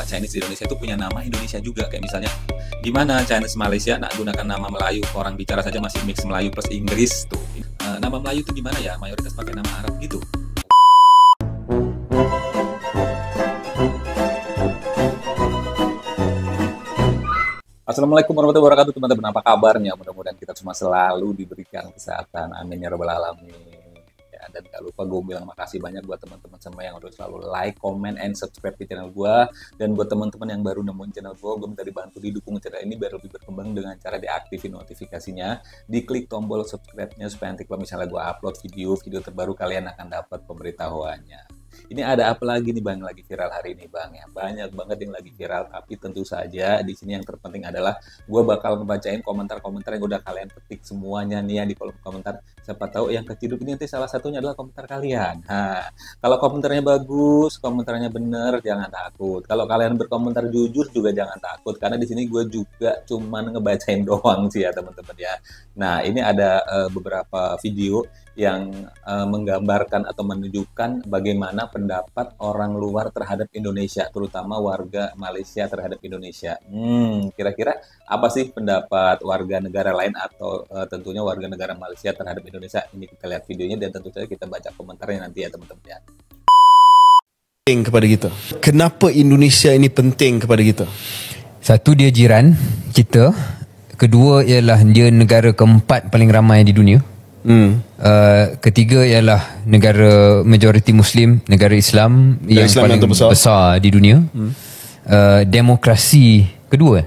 Chinese di Indonesia itu punya nama Indonesia juga. Kayak misalnya gimana Chinese Malaysia nak gunakan nama Melayu, orang bicara saja masih mix Melayu plus Inggris tuh. Nama Melayu itu gimana ya, mayoritas pakai nama Arab gitu. Assalamualaikum warahmatullahi wabarakatuh teman-teman, apa kabarnya? Mudah-mudahan kita semua selalu diberikan kesehatan, amin ya rabbal alamin. Ya, dan gak lupa gue bilang makasih banyak buat teman-teman semua yang udah selalu like, comment, and subscribe di channel gue. Dan buat teman-teman yang baru nemuin channel gue minta dibantu didukung channel ini biar lebih berkembang dengan cara diaktifin notifikasinya, diklik tombol subscribe-nya supaya nanti kalau misalnya gue upload video terbaru kalian akan dapat pemberitahuannya. Ini ada apa lagi nih Bang, lagi viral hari ini Bang ya? Banyak banget yang lagi viral, tapi tentu saja di sini yang terpenting adalah gue bakal ngebacain komentar-komentar yang udah kalian ketik semuanya nih ya di kolom komentar. Siapa tahu yang keciduk ini nanti salah satunya adalah komentar kalian. Nah, kalau komentarnya bagus, komentarnya bener, jangan takut. Kalau kalian berkomentar jujur juga jangan takut, karena di sini gue juga cuman ngebacain doang sih ya teman-teman ya. Nah, ini ada beberapa video yang menggambarkan atau menunjukkan bagaimana pendapat orang luar terhadap Indonesia, terutama warga Malaysia terhadap Indonesia. Kira-kira apa sih pendapat warga negara lain atau tentunya warga negara Malaysia terhadap Indonesia? Ini kita lihat videonya dan tentu saja kita baca komentarnya nanti ya teman-teman ya. Penting kepada kita. Kenapa Indonesia ini penting kepada kita? Satu, dia jiran kita. Kedua ialah dia negara keempat paling ramai di dunia. Ketiga ialah negara majoriti Muslim, negara Islam yang paling besar di dunia. Demokrasi kedua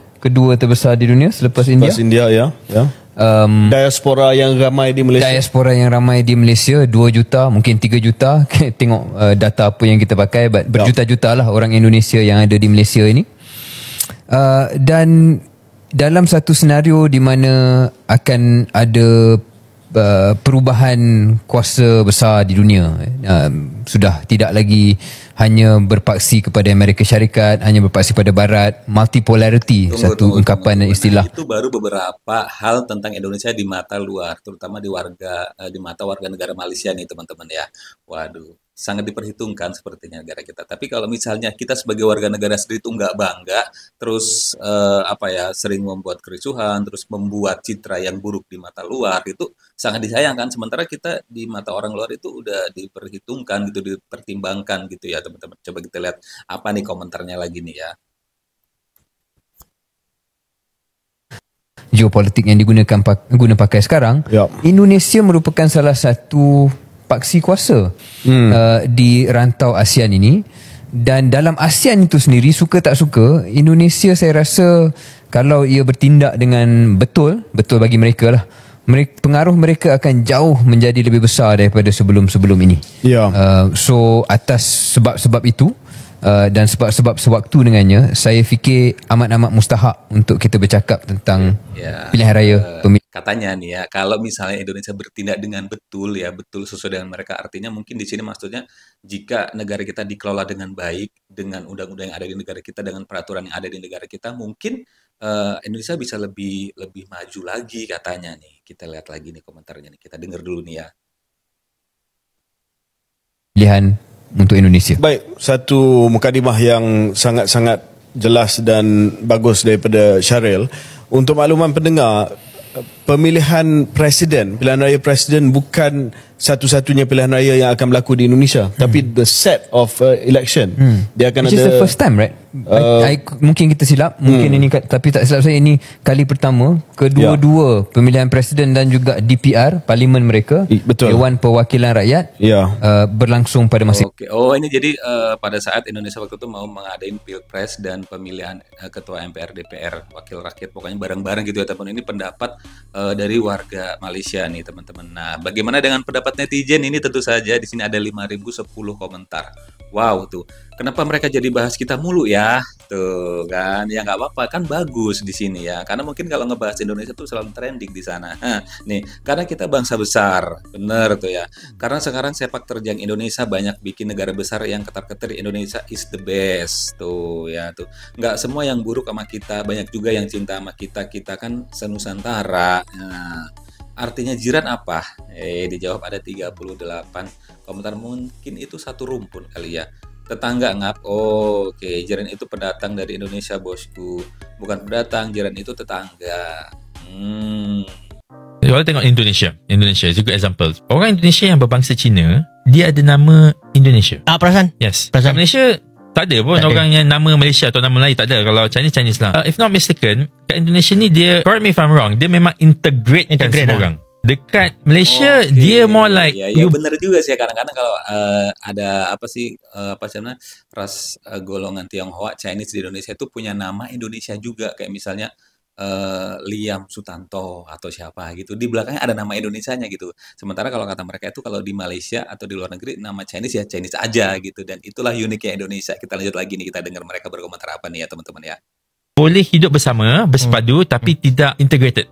terbesar di dunia selepas India. India ya. Diaspora yang ramai di Malaysia. Diaspora yang ramai di Malaysia 2 juta, mungkin 3 juta. Tengok data apa yang kita pakai. Berjuta-juta lah orang Indonesia yang ada di Malaysia ini. Dan dalam satu senario di mana akan ada perubahan kuasa besar di dunia, sudah tidak lagi hanya berpaksi kepada Amerika Syarikat, hanya berpaksi pada Barat, multipolarity, ungkapan dan istilah. Nah, itu baru beberapa hal tentang Indonesia di mata luar, terutama di mata warga negara Malaysia nih teman-teman ya. Waduh, sangat diperhitungkan sepertinya negara kita. Tapi kalau misalnya kita sebagai warga negara sendiri itu nggak bangga, terus sering membuat kericuhan, terus membuat citra yang buruk di mata luar, itu sangat disayangkan. Sementara kita di mata orang luar itu udah diperhitungkan gitu, dipertimbangkan gitu ya teman-teman. Coba kita lihat apa nih komentarnya lagi nih ya. Geopolitik yang guna pakai sekarang, Indonesia merupakan salah satu paksi kuasa di rantau ASEAN ini. Dan dalam ASEAN itu sendiri, suka tak suka, Indonesia saya rasa kalau ia bertindak dengan betul bagi mereka lah, pengaruh mereka akan jauh menjadi lebih besar daripada sebelum-sebelum ini. So atas sebab-sebab itu dan sebab-sebab sewaktu dengannya, saya fikir amat-amat mustahak untuk kita bercakap tentang pilihan raya pemilihan. Katanya nih ya, kalau misalnya Indonesia bertindak dengan betul sesuai dengan mereka, artinya mungkin di sini maksudnya jika negara kita dikelola dengan baik, dengan undang-undang yang ada di negara kita, dengan peraturan yang ada di negara kita, mungkin Indonesia bisa lebih maju lagi katanya nih. Kita lihat lagi nih komentarnya nih, kita dengar dulu nih ya. Pilihan untuk Indonesia. Baik, satu mukadimah yang sangat-sangat jelas dan bagus daripada Syaril. Untuk makluman pendengar, pilihan raya presiden bukan satu-satunya pilihan raya yang akan berlaku di Indonesia, tapi the set of election. Dia akan Which ada, is the first time, right? Mungkin kita silap, mungkin ini, tapi tak silap saya ini kali pertama kedua-dua pemilihan presiden dan juga DPR, parlimen mereka, Dewan Perwakilan Rakyat, berlangsung pada masa. Oh, ini jadi pada saat Indonesia waktu itu mau mengadain pilpres dan pemilihan ketua MPR, DPR, wakil rakyat, pokoknya bareng-bareng gitu ya teman. Ini pendapat dari warga Malaysia nih teman-teman. Nah, bagaimana dengan pendapat netizen ini? Tentu saja di sini ada 5.010 komentar. Wow tuh, kenapa mereka jadi bahas kita mulu ya? Tuh kan, ya nggak apa-apa, kan bagus di sini ya. Karena mungkin kalau ngebahas Indonesia tuh selalu trending di sana. Nih, karena kita bangsa besar, bener tuh ya. Karena sekarang sepak terjang Indonesia banyak bikin negara besar yang ketar-ketir Indonesia is the best tuh ya tuh. Nggak semua yang buruk sama kita, banyak juga yang cinta sama kita. Kita kan senusantara. Nah, artinya jiran apa? Dijawab ada 38 komentar, mungkin itu satu rumpun kali ya. Tetangga ngap. Oh, oke. Jiran itu pendatang dari Indonesia, bosku. Bukan pendatang, jiran itu tetangga. Kalau tengok Indonesia is a good example. Orang Indonesia yang berbangsa Cina, dia ada nama Indonesia. Perasan? Yes. Perasan. Kat Malaysia tak ada pun orang yang nama Malaysia atau nama Melayu, tak ada. Kalau Chinese lah. If not mistaken, kat Indonesia ni dia, correct me if I'm wrong, dia memang integrate semua orang. Dekat Malaysia dia more like ya benar juga sih. Kadang-kadang kalau ada apa sih apa namanya ras golongan Tionghoa Chinese di Indonesia itu punya nama Indonesia juga, kayak misalnya Liam Sutanto atau siapa gitu, di belakangnya ada nama Indonesianya gitu. Sementara kalau kata mereka itu kalau di Malaysia atau di luar negeri nama Chinese ya Chinese aja gitu, dan itulah uniknya Indonesia. Kita lanjut lagi nih, kita dengar mereka berkomentar apa nih ya teman-teman ya. Boleh hidup bersama, bersepadu tapi tidak integrated.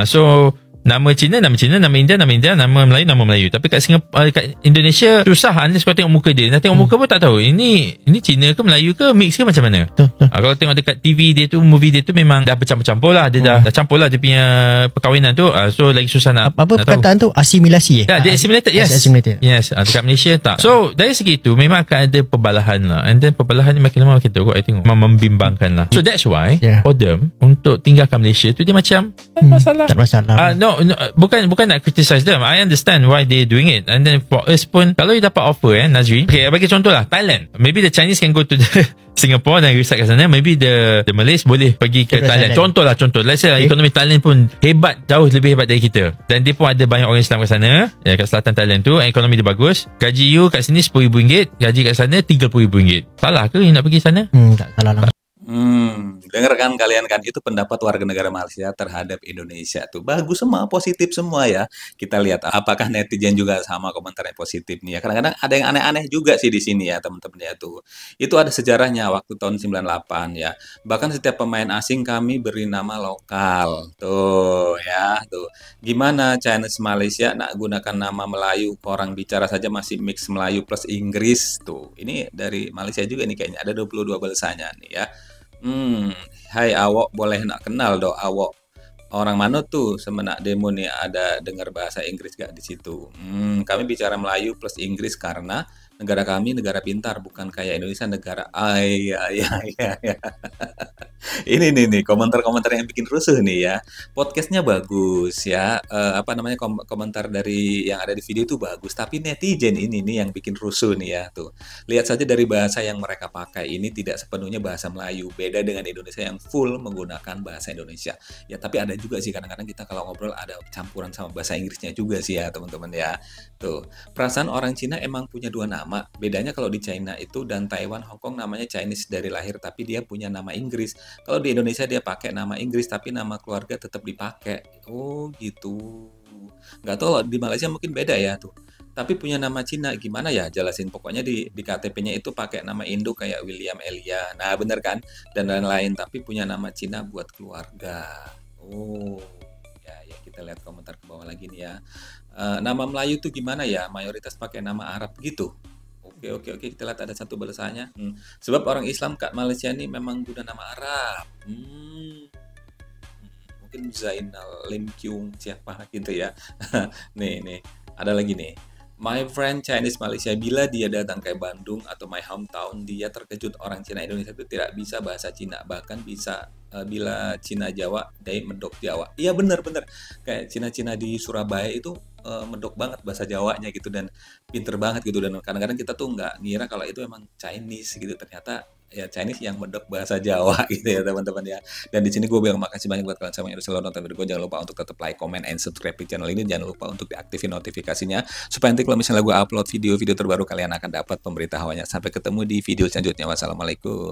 So nama Cina, nama India, nama Melayu. Tapi kat Singapura, kat Indonesia susah unless kau tengok muka dia. Nak tengok muka pun tak tahu ini Cina ke Melayu ke, mix ke macam mana. Kalau tengok dekat TV dia tu, movie dia tu memang dah bercampur-campur lah. Dia dah campur lah dia punya perkahwinan tu. So lagi susah nak perkataan tu, asimilasi dia assimilated. Yes. Yes. Dekat Malaysia tak. So dari segi tu memang akan ada perbalahan lah. And then perbalahan ni makin lama makin teruk, I tengok membimbangkan lah. So that's why for them untuk tinggalkan Malaysia tu dia macam tak masalah. No, bukan nak criticize them. I understand why they doing it. And then for us pun, kalau you dapat offer Nazri, okay, bagi contoh lah Thailand, maybe the Chinese can go to the Singapore dan reside kat sana. Maybe the Malays boleh pergi ke Thailand. Contoh let's say ekonomi Thailand pun hebat, jauh lebih hebat dari kita, dan dia pun ada banyak orang Islam kat sana, kat selatan Thailand tu, ekonomi dia bagus. Gaji you kat sini RM10,000, gaji kat sana RM30,000. Salah ke you nak pergi sana? Tak salah lah. Dengar kan kalian kan, itu pendapat warga negara Malaysia terhadap Indonesia tuh bagus semua, positif semua ya. Kita lihat apakah netizen juga sama komentarnya positif nih ya. Kadang-kadang ada yang aneh-aneh juga sih di sini ya teman-teman ya tuh. Itu ada sejarahnya waktu tahun 98 ya. Bahkan setiap pemain asing kami beri nama lokal. Tuh ya, tuh. Gimana Chinese Malaysia nak gunakan nama Melayu, orang bicara saja masih mix Melayu plus Inggris tuh. Ini dari Malaysia juga nih kayaknya, ada 22 balasannya nih ya. Hai awok, boleh nak kenal do awok orang mana tuh semenak demo nih, ada dengar bahasa Inggris gak di situ? Kami bicara Melayu plus Inggris karena negara kami negara pintar, bukan kayak Indonesia negara ya. Ini nih komentar-komentar yang bikin rusuh nih ya. Podcastnya bagus ya, komentar dari yang ada di video itu bagus, tapi netizen ini nih yang bikin rusuh nih ya tuh. Lihat saja dari bahasa yang mereka pakai, ini tidak sepenuhnya bahasa Melayu, beda dengan Indonesia yang full menggunakan bahasa Indonesia. Ya tapi ada juga sih kadang-kadang kita kalau ngobrol ada campuran sama bahasa Inggrisnya juga sih ya teman-teman ya. Tuh, perasaan orang Cina emang punya dua nama. Bedanya kalau di China itu dan Taiwan, Hong Kong namanya Chinese dari lahir, tapi dia punya nama Inggris. Kalau di Indonesia dia pakai nama Inggris tapi nama keluarga tetap dipakai. Oh gitu. Nggak tahu di Malaysia mungkin beda ya tuh. Tapi punya nama Cina gimana ya? Jelasin, pokoknya di KTP-nya itu pakai nama Indo kayak William Elia. Nah bener kan? Dan lain-lain, tapi punya nama Cina buat keluarga. Oh ya kita lihat komentar ke bawah lagi nih ya. Nama Melayu tuh gimana ya? Mayoritas pakai nama Arab gitu. Oke, kita lihat ada satu balasannya. Sebab orang Islam kat Malaysia ini memang guna nama Arab. Mungkin Zainal Lim Kyung siapa gitu ya. nih ada lagi nih. My friend Chinese Malaysia, bila dia datang ke Bandung atau my hometown, dia terkejut orang Cina Indonesia itu tidak bisa bahasa Cina, bahkan bisa bila Cina Jawa, dia medok Jawa. Iya bener kayak Cina di Surabaya itu medok banget bahasa Jawanya gitu, dan pinter banget gitu, dan kadang-kadang kita tuh nggak ngira kalau itu emang Chinese gitu, ternyata ya Chinese yang medok bahasa Jawa gitu ya teman-teman ya. Dan di sini gue bilang makasih banyak buat kalian semua yang udah selalu nonton video gue. Jangan lupa untuk tetap like, comment, and subscribe di channel ini. Jangan lupa untuk diaktifin notifikasinya supaya nanti kalau misalnya gue upload video-video terbaru kalian akan dapat pemberitahuannya. Sampai ketemu di video selanjutnya. Wassalamualaikum.